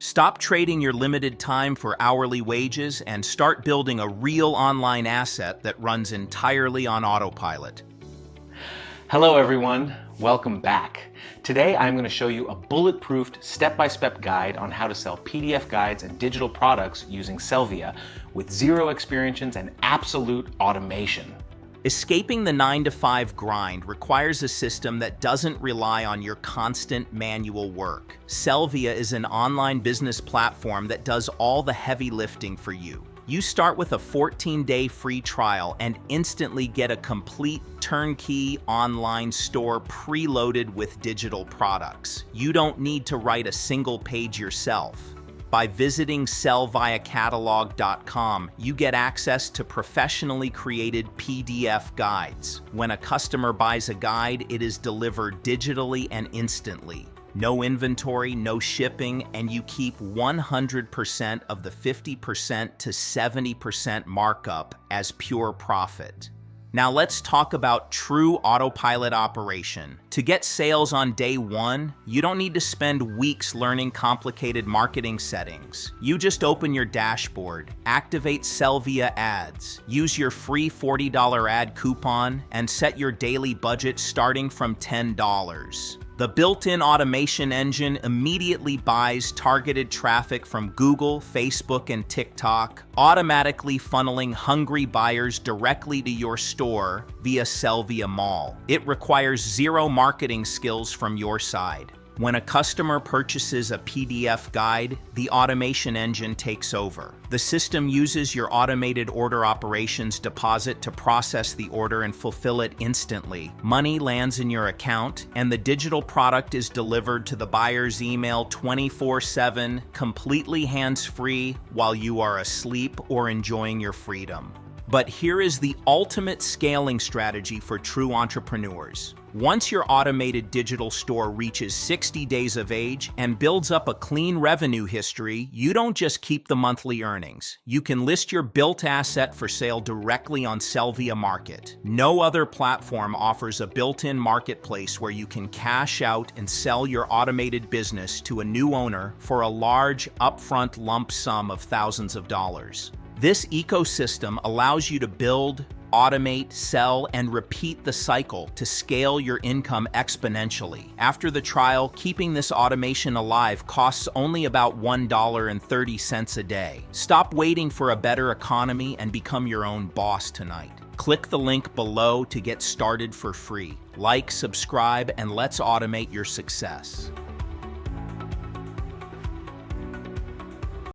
Stop trading your limited time for hourly wages and start building a real online asset that runs entirely on autopilot. Hello everyone, welcome back. Today I'm going to show you a bulletproof step-by-step guide on how to sell PDF guides and digital products using Sellvia with zero experience and absolute automation. Escaping the 9-to-5 grind requires a system that doesn't rely on your constant manual work. Sellvia is an online business platform that does all the heavy lifting for you. You start with a 14-day free trial and instantly get a complete turnkey online store preloaded with digital products. You don't need to write a single page yourself. By visiting sellviacatalog.com, you get access to professionally created PDF guides. When a customer buys a guide, it is delivered digitally and instantly. No inventory, no shipping, and you keep 100% of the 50% to 70% markup as pure profit. Now let's talk about true autopilot operation. To get sales on day one, you don't need to spend weeks learning complicated marketing settings. You just open your dashboard, activate Sellvia ads, use your free $40 ad coupon, and set your daily budget starting from $10. The built-in automation engine immediately buys targeted traffic from Google, Facebook, and TikTok, automatically funneling hungry buyers directly to your store via Sellvia Mall. It requires zero marketing skills from your side. When a customer purchases a PDF guide, the automation engine takes over. The system uses your automated order operations deposit to process the order and fulfill it instantly. Money lands in your account, and the digital product is delivered to the buyer's email 24/7, completely hands-free while you are asleep or enjoying your freedom. But here is the ultimate scaling strategy for true entrepreneurs. Once your automated digital store reaches 60 days of age and builds up a clean revenue history, you don't just keep the monthly earnings. You can list your built asset for sale directly on Sellvia Market. No other platform offers a built-in marketplace where you can cash out and sell your automated business to a new owner for a large upfront lump sum of thousands of dollars. This ecosystem allows you to build, automate, sell, and repeat the cycle to scale your income exponentially. After the trial, keeping this automation alive costs only about $1.30 a day. Stop waiting for a better economy and become your own boss tonight. Click the link below to get started for free. Like, subscribe, and let's automate your success.